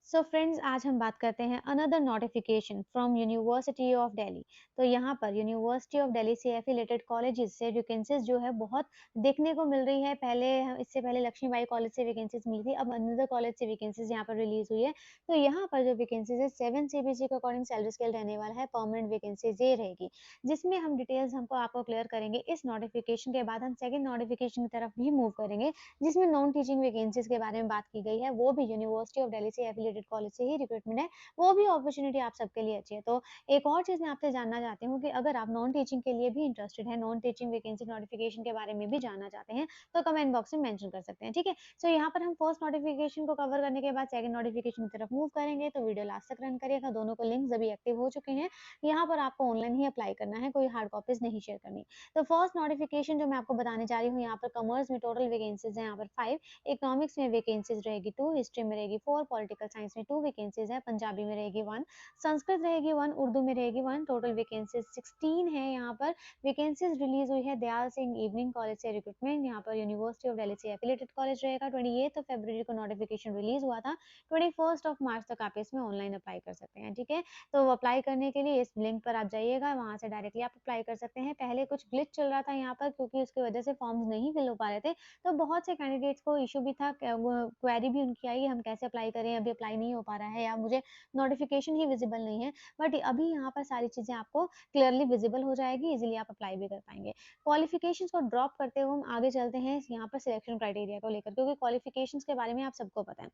So friends, आज हम बात करते हैं another notification from university of Delhi. तो यहाँ पर यूनिवर्सिटी ऑफ दिल्ली से एफिलेटेड कॉलेजेस से वैकेंसीज जो है बहुत देखने को मिल रही है। इससे पहले लक्ष्मीबाई कॉलेज से वैकेंसीज मिली थी, अब अनदर कॉलेज से वैकेंसीज यहाँ पर रिलीज हुई है। तो यहाँ पर जो वैकेंसीज है 7 सीबीसी के अकॉर्डिंग सैलरी स्केल रहने वाला है, परमानेंट वैकेंसीज ये रहेगी, जिसमें हम डिटेल्स हमको आपको क्लियर करेंगे। इस नोटिफिकेशन के बाद हम सेकंड नोटिफिकेशन की तरफ भी मूव करेंगे, जिसमें नॉन टीचिंग वैकेंसीज के बारे में बात की गई है। वो भी यूनिवर्सिटी ऑफ दिल्ली से एफिलिएटेड कॉलेज से ही रिक्रूटमेंट है, वो भी अपॉर्चुनिटी आप सबके लिए अच्छी है। तो एक और चीज़ मैं आपसे जानना चाहती हूँ कि अगर आप नॉन टीचिंग के लिए भी इंटरेस्टेड हैं, नॉन टीचिंग वैकेंसी नोटिफिकेशन के बारे में भी जानना चाहते हैं, तो कमेंट बॉक्स में मेंशन कर सकते हैं, ठीक है? सो यहाँ पर हम फर्स्ट नोटिफिकेशन को कवर करने के बाद सेकंड नोटिफिकेशन की तरफ मूव करेंगे, तो वीडियो लास्ट तक रन करिएगा। दोनों को लिंक्स अभी एक्टिव हो चुके हैं। यहाँ पर आपको ऑनलाइन ही अप्लाई करना है, कोई हार्ड कॉपीज़ नहीं शेयर करनी। तो फर्स्ट नोटिफिकेशन जो मैं आपको बताने जा रही हूँ, यहाँ पर कॉमर्स में टोटल वैकेंसीज़ हैं यहाँ पर 5, इकोनॉमिक्स में वैकेंसीज़ रहेगी 2, हिस्ट्री में रहेगी 4, पॉलिटिकल साइंस में 2 वैकेंसीज़ है, पंजाबी में रहेगी 1, संस्कृत रहेगी 1, उर्दू में रहेगी 1, टोटल वैकेंसीज़ 16 है यहाँ पर। वैकेंसीज़ रिलीज़ हुई है दयाल सिंह इवनिंग कॉलेज से रिक्रूटमेंट, यहाँ पर यूनिवर्सिटी ऑफ दिल्ली से एफिलिएटेड कॉलेज रहेगा। 28 फरवरी को नोटिफिकेशन रिलीज़ हुआ था, 21 मार्च तक आप इसमें ऑनलाइन अप्लाई कर सकते हैं, ठीक है? तो अप्लाई करने के लिए इस लिंक पर आप जाइएगा, वहाँ से डायरेक्टली आप अप्लाई कर सकते हैं। पहले कुछ ग्लिच चल रहा था यहाँ पर, क्योंकि उसकी वजह से फॉर्म्स नहीं फिल हो पा रहे थे, तो बहुत से कैंडिडेट्स को इश्यू भी था, क्वेरी भी उनकी आई, हम कैसे अप्लाई करें, अभी अप्लाई नहीं हो पा रहा है या मुझे नोटिफिकेशन ही विजिबल नहीं है। बट अभी यहाँ पर सारी चीज़ें आपको क्लियरली विजिबल हो जाएगी, इजीली आप अप्लाई भी कर पाएंगे। क्वालिफिकेशंस को ड्रॉप करते हुए हम आगे चलते हैं यहाँ पर सिलेक्शन क्राइटेरिया को लेकर, क्योंकि क्वालिफिकेशंस के बारे में आप सबको पता है।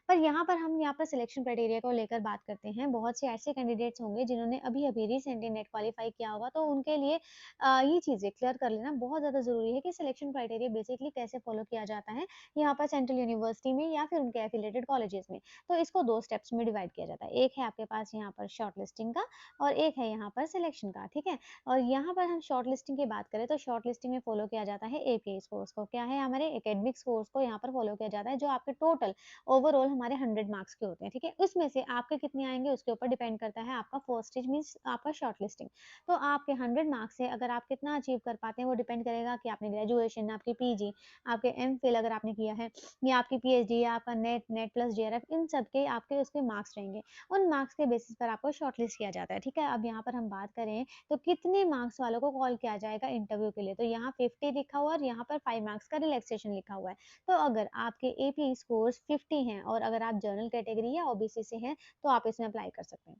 पर यहाँ पर सिलेक्शन क्राइटेरिया को लेकर बात करते हैं। बहुत से ऐसे कैंडिडेट्स होंगे जिन्होंने अभी-अभी रिसेंटली नेट क्वालीफाई किया होगा, तो उनके लिए ये चीज़ें क्लियर कर लेना बहुत ज़्यादा ज़रूरी है कि सिलेक्शन क्राइटेरिया बेसिकली कैसे फॉलो किया जाता है, यहाँ पर सेंट्रल यूनिवर्सिटी में या फिर उनके एफिलिएटेड कॉलेजेस में। तो इसको 2 स्टेप्स में डिवाइड किया जाता है। एक है आपके पास यहाँ पर शॉर्टलिस्टिंग का और एक है यहाँ पर सिलेक्शन का, ठीक है? और यहाँ पर हम शॉर्टलिस्टिंग की बात करें तो शॉर्टलिस्टिंग में फॉलो किया जाता है एपीआई स्कोर्स को। क्या है? हमारे एकेडमिक स्कोर्स को यहाँ पर फॉलो किया जाता है, जो आपके टोटल ओवरऑल हमारे 100 मार्क्स के होते हैं, ठीक है? उसमें से आपके कितने आएँगे उसके ऊपर डिपेंड करता है आपका फर्स्ट स्टेज मीन्स आपका शॉर्टलिस्टिंग। तो आपके 100 मार्क्स से अगर आप कितना अचीव कर पाते हैं, वो डिपेंड करेगा कि आपने ग्रेजुएशन, आपकी पीजी, आपके एमफिल अगर आपने किया है, या आपकी पीएचडी या आपका नेट, नेट प्लस जेआरएफ, इन सब के आपके उसके मार्क्स रहेंगे। उन मार्क्स के बेसिस पर आपको शॉर्टलिस्ट किया जाता है, ठीक है? अब यहाँ पर हम बात करें तो कितने मार्क्स वालों को कॉल किया जाएगा इंटरव्यू के लिए, तो यहाँ 50 लिखा हुआ है और यहाँ पर 5 मार्क्स का रिलैक्सेशन लिखा हुआ है। तो अगर आपके एपी स्कोर्स 50 हैं और अगर आप जनरल कैटेगरी या ओबीसी से हैं, तो आप इसमें अप्लाई कर सकते हैं।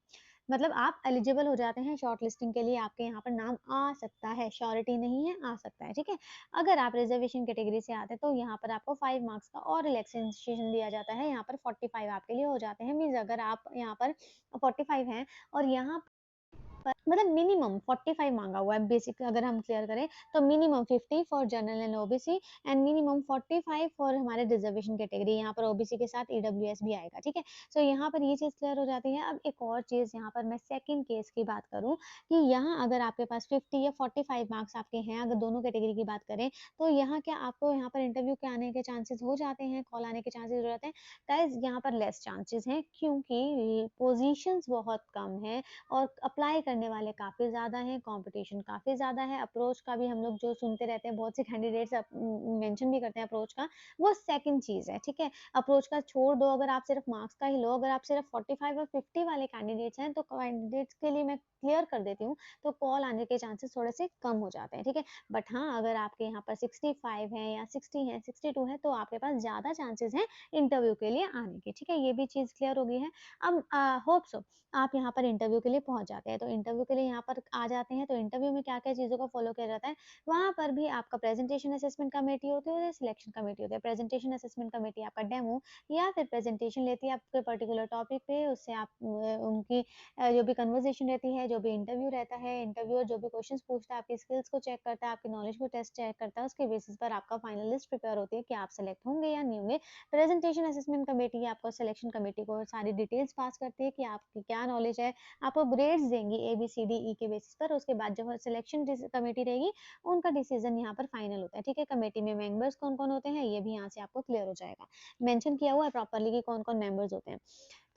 मतलब आप एलिजिबल हो जाते हैं शॉर्ट लिस्टिंग के लिए, आपके यहाँ पर नाम आ सकता है, श्योरिटी नहीं है, आ सकता है, ठीक है? अगर आप रिजर्वेशन कैटेगरी से आते हैं, तो यहाँ पर आपको 5 मार्क्स का और रिलैक्सेशन दिया जाता है, यहाँ पर 45 आपके लिए हो जाते हैं। मीन्स अगर आप यहाँ पर 45 हैं और यहाँ पर मतलब मिनिमम 45 माँगा हुआ है, बेसिक अगर हम क्लियर करें तो minimum 50 for general and OBC and minimum 45 for हमारे रिजर्वेशन कैटेगरी, यहाँ पर ओबीसी के साथ ईडब्ल्यूएस भी आएगा, ठीक है? सो यहाँ पर ये चीज़ क्लियर हो जाती है। अब एक और चीज़ यहाँ पर मैं सेकंड केस की बात करूँ कि यहाँ अगर आपके पास 50 या 45 मार्क्स आपके हैं, अगर दोनों कैटेगरी की बात करें, तो यहाँ क्या आपको यहाँ पर इंटरव्यू के आने के चांसेस हो जाते हैं, कॉल आने के चांसेस हो जाते हैं? गाइज़, यहाँ पर लेस चांसेस हैं, क्योंकि पोज़ीशंस बहुत कम हैं और अप्लाई करने वाले काफ़ी ज़्यादा हैं, कॉम्पिटिशन काफ़ी ज़्यादा है। अप्रोच का भी हम लोग जो सुनते रहते हैं, बहुत से कैंडिडेट्स मेंशन भी करते हैं अप्रोच का, वो सेकंड चीज़ है, ठीक है? अप्रोच का छोड़ दो, अगर आप सिर्फ मार्क्स का ही लो, अगर आप सिर्फ 45 और 50 वाले कैंडिडेट्स हैं, तो कैंडिडेट्स के लिए मैं क्लियर कर देती हूँ, तो कॉल आने के चांसेस थोड़े से कम हो जाते हैं, ठीक है? बट हाँ, अगर आपके यहाँ पर 65 हैं या 60 हैं, 62 है, तो आपके पास ज़्यादा चांसेस हैं इंटरव्यू के लिए आने के, ठीक है? ये भी चीज़ क्लियर हो गई है। अब होप सो आप यहाँ पर इंटरव्यू के लिए पहुँच जाते हैं। तो इंटरव्यू के लिए यहाँ पर आ जाते हैं, तो इंटरव्यू में क्या-क्या चीज़ों को फ़ॉलो किया जाता है, वहाँ पर भी आपका प्रेज़ेंटेशन असेसमेंट कमेटी होती है और सिलेक्शन कमेटी होती है। प्रेज़ेंटेशन असेसमेंट कमेटी आपका डेमो या फिर प्रेज़ेंटेशन लेती है आपके पर्टिकुलर टॉपिक पे, उससे आप उनकी जो भी कन्वर्सेशन रहती है, जो भी इंटरव्यू रहता है, इंटरव्यूअर जो भी क्वेश्चंस पूछता है, आपकी स्किल्स को चेक करता है, आपकी नॉलेज को टेस्ट चेक करता है, उसके बेसिस पर आपका फाइनल लिस्ट प्रिपेयर होती है कि आप सेलेक्ट होंगे या नहीं होंगे। प्रेज़ेंटेशन असेसमेंट कमेटी आपको सिलेक्शन कमेटी को सारी डिटेल्स पास करती है कि आपकी क्या नॉलेज है, आपको ग्रेड्स देंगी ए, बी, सी, डी, ई के बेसिस पर। उसके बाद जो है सिलेक्शन कमेटी रहेगी, उनका डिसीजन यहाँ पर फाइनल होता है, ठीक है? कमेटी में मेंबर्स कौन-कौन होते हैं, ये भी यहाँ से आपको क्लियर हो जाएगा। मेंशन किया हुआ है प्रॉपर्ली कि कौन-कौन मेंबर्स होते हैं।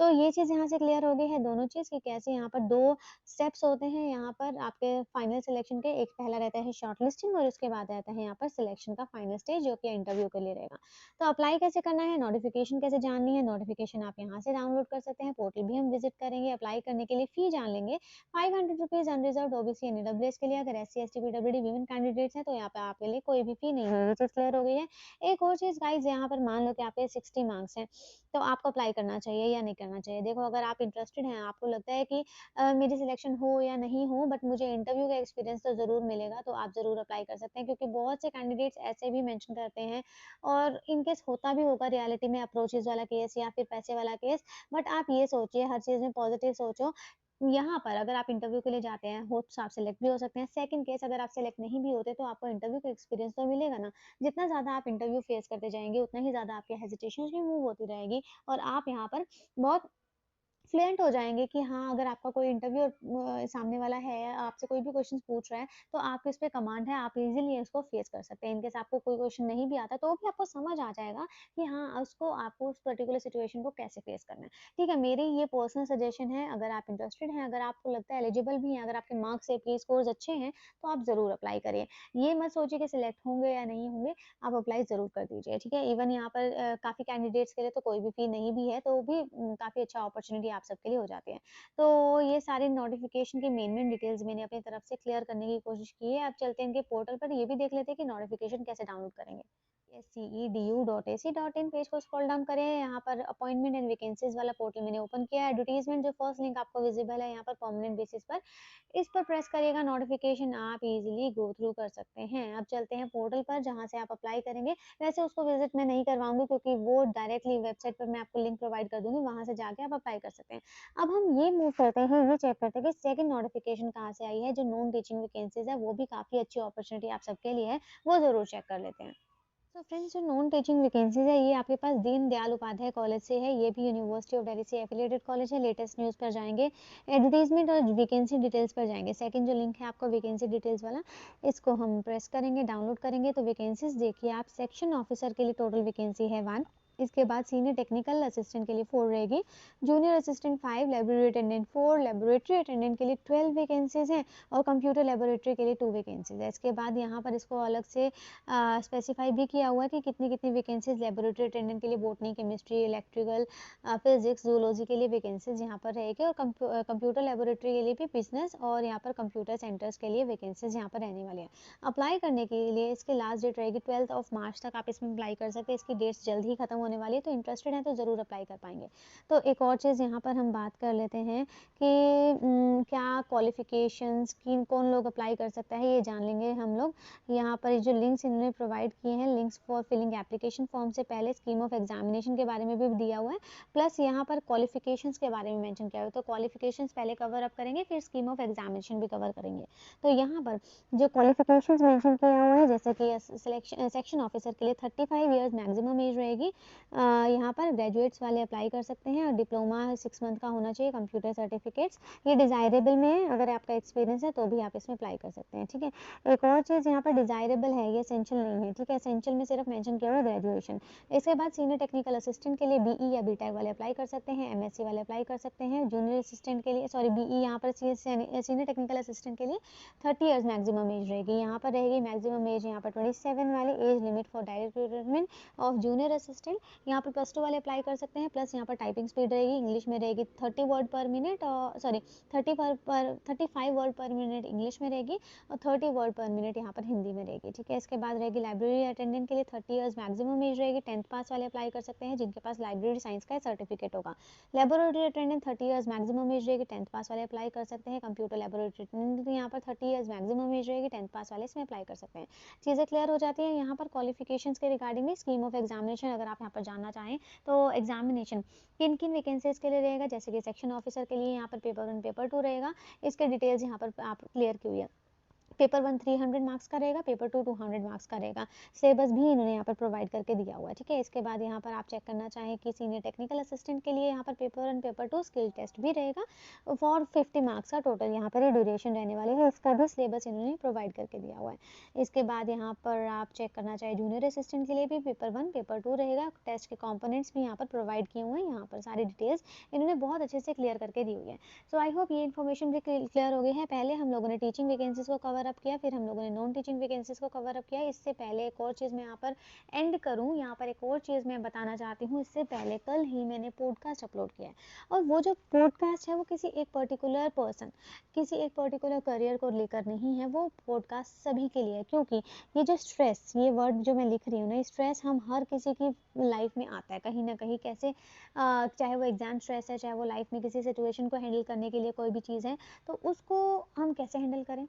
तो ये चीज़ यहाँ से क्लियर हो गई है दोनों चीज़ कि कैसे यहाँ पर 2 स्टेप्स होते हैं यहाँ पर आपके फाइनल सिलेक्शन के। एक पहला रहता है शॉर्टलिस्टिंग और उसके बाद रहता है यहाँ पर सिलेक्शन का फाइनल स्टेज जो कि इंटरव्यू के लिए रहेगा। तो अप्लाई कैसे करना है, नोटिफ़िकेशन कैसे जाननी है, नोटिफ़िकेशन आप यहाँ से डाउनलोड कर सकते हैं, पोर्टल भी हम विज़िट करेंगे, अप्लाई करने के लिए फ़ी जान लेंगे। ₹500 अनरिज़र्व्ड ओबीसी एंड ईडब्ल्यूएस के लिए, अगर SC, ST, PWD women candidates हैं तो यहाँ पे आपके लिए कोई भी फ़ी नहीं है, ये चीज़ क्लियर हो गई है। एक और चीज़ गाइज़ यहाँ पर मान लो कि आपके 60 मार्क्स हैं, तो आपको अप्लाई करना चाहिए या नहीं करना चाहिए? देखो अगर आप इंटरेस्टेड हैं, आपको लगता है कि मेरी सिलेक्शन हो या नहीं हो बट मुझे इंटरव्यू का एक्सपीरियंस तो ज़रूर मिलेगा, तो आप ज़रूर अप्लाई कर सकते हैं क्योंकि बहुत से कैंडिडेट्स ऐसे भी मेंशन करते हैं और इन केस होता भी होगा रियलिटी में अप्रोचेज़ वाला केस या फिर पैसे वाला केस, बट आप ये सोचिए हर चीज़ में पॉजिटिव सोचो। यहाँ पर अगर आप इंटरव्यू के लिए जाते हैं, होप्स आप सेलेक्ट भी हो सकते हैं। सेकंड केस अगर आप सेलेक्ट नहीं भी होते, तो आपको इंटरव्यू का एक्सपीरियंस तो मिलेगा ना। जितना ज़्यादा आप इंटरव्यू फेस करते जाएँगे, उतना ही ज़्यादा आपकी हेजिटेशंस भी मूव होती रहेगी और आप यहाँ पर बहुत फ्लुएंट हो जाएँगे कि हाँ, अगर आपका कोई इंटरव्यू सामने वाला है, आपसे कोई भी क्वेश्चन्स पूछ रहा है, तो आपको इस पे कमांड है, आप इज़िली इसको फेस कर सकते हैं। इन केस आपको कोई क्वेश्चन नहीं भी आता, तो भी आपको समझ आ जाएगा कि हाँ, उसको आपको उस पर्टिकुलर सिचुएशन को कैसे फेस करना है। ठीक है, मेरी ये पर्सनल सजेशन है, अगर आप इंटरेस्टेड हैं, अगर आपको लगता है एलिजिबल भी हैं, अगर आपके मार्क्स, एपी स्कोर्स अच्छे हैं, तो आप ज़रूर अप्लाई करिए। ये मत सोचिए कि सिलेक्ट होंगे या नहीं होंगे, आप अप्लाई ज़रूर कर दीजिए, ठीक है? इवन यहाँ पर काफ़ी कैंडिडेट्स के लिए तो कोई भी फ़ी नहीं भी है, तो भी काफ़ी अच्छा अपॉर्च्युनिटी आप सबके लिए हो जाती है। तो ये सारी नोटिफ़िकेशन की मेन-मेन डिटेल्स मैंने अपनी तरफ से क्लियर करने की कोशिश की है। अब चलते हैं इनके पोर्टल पर, ये भी देख लेते हैं कि नोटिफ़िकेशन कैसे डाउनलोड करेंगे। cedu.ac.in पेज को स्क्रॉल डाउन करें, यहाँ पर अपॉइंटमेंट एंड वैकेंसीज़ वाला पोर्टल मैंने ओपन किया है। एडवर्टाइज़मेंट जो फर्स्ट लिंक आपको विज़िबल है यहाँ पर परमानेंट बेसिस पर, इस पर प्रेस करिएगा, नोटिफ़िकेशन आप इज़िली गो थ्रू कर सकते हैं। अब चलते हैं पोर्टल पर जहाँ से आप अप्लाई करेंगे। वैसे उसको विज़िट मैं नहीं करवाऊँगी क्योंकि वो डायरेक्टली वेबसाइट पर मैं आपको लिंक प्रोवाइड कर दूँगी, वहाँ से जाके आप अप्लाई कर सकते हैं। अब हम ये मूव करते हैं, ये चेक करते हैं कि सेकंड नोटिफ़िकेशन कहाँ से आई है, जो नॉन टीचिंग वैकेंसीज़ है, वो भी काफ़ी अच्छी अपॉर्च्युनिटी आप सबके लिए है, वो ज़रूर चेक कर लेते हैं। तो फ्रेंड्स जो नॉन टीचिंग वैकेंसीज़ है, ये आपके पास दीन दयाल उपाध्याय कॉलेज से है, ये भी यूनिवर्सिटी ऑफ दिल्ली से एफिलिएटेड कॉलेज है। लेटेस्ट न्यूज़ पर जाएँगे, एडवर्टाइज़मेंट और वैकेंसी डिटेल्स पर जाएँगे। सेकंड जो लिंक है आपका वैकेंसी डिटेल्स वाला, इसको हम प्रेस करेंगे, डाउनलोड करेंगे तो वैकेंसीज़ देखिए आप सेक्शन ऑफिसर के लिए टोटल वैकेंसी है 1, इसके बाद सीनियर टेक्निकल असिस्टेंट के लिए 4 रहेगी, junior assistant 5, laboratory attendant 4, laboratory attendant के लिए 12 वैकेंसीज़ हैं और कंप्यूटर लेबोरेटरी के लिए 2 वैकेंसीज़ है। इसके बाद यहाँ पर इसको अलग से स्पेसिफाई भी किया हुआ है कि कितनी-कितनी वैकेंसीज़ लेबोरेटरी अटेंडेंट के लिए botany, chemistry, electrical, physics, zoology के लिए वैकेंसीज़ यहाँ पर रहेगी और कंप्यूटर लेबोरेटरी के लिए भी बिज़नेस और यहाँ पर कंप्यूटर सेंटर्स के लिए वैकेंसीज़ यहाँ पर रहने वाली हैं। अप्लाई करने के लिए इसकी लास्ट डेट रहेगी 12th ऑफ मार्च तक आप इसमें अप्लाई कर सकते हैं। इसकी डेट्स जल्द ही खत्म होने वाली है, तो इंटरेस्टेड हैं तो ज़रूर अप्लाई कर पाएँगे। तो एक और चीज़ यहाँ पर हम बात कर लेते हैं कि क्या क्वालिफ़िकेशंस किन कौन लोग अप्लाई कर सकता है, ये जान लेंगे हम लोग। यहाँ पर जो लिंक्स इन्होंने प्रोवाइड किए हैं, links for filling application form से पहले स्कीम ऑफ एग्जामिनेशन के बारे में भी दिया हुआ है, प्लस यहाँ पर क्वालिफिकेशंस के बारे में मेंशन किया हुआ है। तो क्वालिफिकेशंस पहले कवर अप करेंगे, फिर स्कीम ऑफ एग्जामिनेशन भी कवर करेंगे। तो यहाँ पर जो क्वालिफिकेशंस मेंशन किया हुआ है, जैसे कि सिलेक्शन सेक्शन ऑफिसर के लिए 35 ईयर्स मैक्सिमम एज रहेगी। यहाँ पर ग्रेजुएट्स वाले अप्लाई कर सकते हैं और डिप्लोमा 6 मंथ का होना चाहिए, कंप्यूटर सर्टिफिकेट्स ये डिज़ायरेबल में है, अगर आपका एक्सपीरियंस है तो भी आप इसमें अप्लाई कर सकते हैं, ठीक है। एक और चीज़ यहाँ पर डिज़ायरेबल है, ये एसेंशियल नहीं है, ठीक है। एसेंशियल में सिर्फ मेंशन किया हुआ है ग्रेजुएशन। इसके बाद सीनियर टेक्निकल असिस्टेंट के लिए बीई या बीटेक वाले अप्लाई कर सकते हैं, एमएससी वाले अप्लाई कर सकते हैं। जूनियर असिस्टेंट के लिए सॉरी बीई यहाँ पर सीनियर टेक्निकल असिस्टेंट के लिए 30 ईयर्स मैक्सिमम एज रहेगी। यहाँ पर रहेगी मैक्सिमम एज यहाँ पर 27 वाली age limit for direct recruitment of junior assistant. यहाँ पर +2 वाले अप्लाई कर सकते हैं, प्लस यहाँ पर टाइपिंग स्पीड रहेगी, इंग्लिश में रहेगी 30 वर्ड पर मिनट और सॉरी 35 वर्ड पर मिनट इंग्लिश में रहेगी और 30 वर्ड पर मिनट यहाँ पर हिंदी में रहेगी, ठीक है। इसके बाद रहेगी लाइब्रेरी अटेंडेंट के लिए 30 ईयर्स मैक्सिमम एज रहेगी, 10th पास वाले अप्लाई कर सकते हैं जिनके पास लाइब्रेरी साइंस का सर्टिफिकेट होगा। Laboratory attendant 30 years maximum age रहेगी, 10th पास वाले अप्लाई कर सकते हैं। कंप्यूटर लेबोरेटरी अटेंडेंट यहाँ पर 30 ईयर्स मैक्सिमम एज रहेगी, 10th पास वाले इसमें अप्लाई कर सकते हैं। चीज़ें क्लियर हो जाती हैं यहाँ पर क्वालिफिकेशंस के रिगार्डिंग भी। स्कीम ऑफ एग्जामिनेशन अगर आप यहाँ पर जानना चाहें तो एग्जामिनेशन किन किन वैकेंसीज के लिए रहेगा, जैसे कि सेक्शन ऑफिसर के लिए यहाँ पर पेपर 1 पेपर 2 रहेगा, इसके डिटेल्स यहाँ पर आप क्लियर की हुई है। पेपर 1 300 मार्क्स का रहेगा, पेपर 2 200 मार्क्स का रहेगा। सिलेबस भी इन्होंने यहाँ पर प्रोवाइड करके दिया हुआ है, ठीक है? इसके बाद यहाँ पर आप चेक करना चाहें कि सीनियर टेक्निकल असिस्टेंट के लिए यहाँ पर पेपर 1, पेपर 2 स्किल टेस्ट भी रहेगा फॉर 50 मार्क्स का टोटल यहाँ पर ये ड्यूरेशन रहने वाली है, इसका भी सिलेबस इन्होंने प्रोवाइड करके दिया हुआ है। इसके बाद यहाँ पर आप चेक करना चाहें जूनियर असिस्टेंट के लिए भी पेपर 1, पेपर 2 रहेगा, टेस्ट के कंपोनेंट्स भी यहाँ पर प्रोवाइड किए हुए हैं, यहाँ पर सारी डिटेल्स इन्होंने बहुत अच्छे से क्लियर करके दी हुई है। सो आई होप ये इन्फॉर्मेशन भी क्लियर हो गई है। पहले हम लोगों ने टीचिंग वैकेंसीज को कवर अप किया, फिर हम लोगों ने नॉन टीचिंग वैकेंसीज को कवर अप किया। इससे पहले एक और चीज़ मैं यहाँ पर एंड करूँ, यहाँ पर एक और चीज़ मैं बताना चाहती हूँ। इससे पहले कल ही मैंने पॉडकास्ट अपलोड किया है, और वो जो पॉडकास्ट है वो किसी एक पर्टिकुलर पर्सन, किसी एक पर्टिकुलर करियर को लेकर नहीं है, वो पॉडकास्ट सभी के लिए है। क्योंकि ये जो स्ट्रेस, ये वर्ड जो मैं लिख रही हूँ ना, स्ट्रेस हम हर किसी की लाइफ में आता है कहीं ना कहीं। कैसे चाहे वो एग्जाम स्ट्रेस है, चाहे वो लाइफ में किसी सिचुएशन को हैंडल करने के लिए कोई भी चीज़ है, तो उसको हम कैसे हैंडल करें।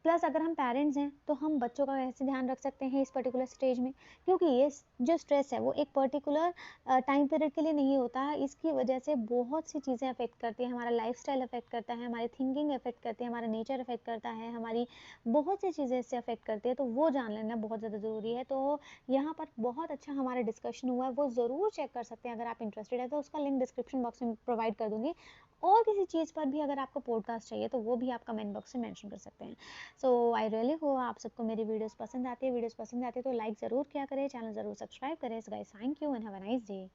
प्लस अगर हम पेरेंट्स हैं तो हम बच्चों का कैसे ध्यान रख सकते हैं इस पर्टिकुलर स्टेज में, क्योंकि ये जो स्ट्रेस है वो एक पर्टिकुलर टाइम पीरियड के लिए नहीं होता है। इसकी वजह से बहुत सी चीज़ें अफेक्ट करती हैं, हमारा लाइफस्टाइल अफेक्ट करता है, हमारी थिंकिंग अफेक्ट करती है, हमारा नेचर अफेक्ट करता है, हमारी बहुत सी चीज़ें इससे अफेक्ट करती है। तो वो जान लेना बहुत ज़्यादा ज़रूरी है। तो यहाँ पर बहुत अच्छा हमारा डिस्कशन हुआ है, वो ज़रूर चेक कर सकते हैं। अगर आप इंटरेस्टेड है तो उसका लिंक डिस्क्रिप्शन बॉक्स में प्रोवाइड कर दूंगी। और किसी चीज़ पर भी अगर आपको पॉडकास्ट चाहिए तो वो भी आप कमेंट बॉक्स में मेंशन कर सकते हैं। सो आई रियली हो आप सबको मेरी वीडियोस पसंद आती है। वीडियोस पसंद आती है तो लाइक ज़रूर किया करें, चैनल ज़रूर सब्सक्राइब करें। So guys, thank you and have a nice day.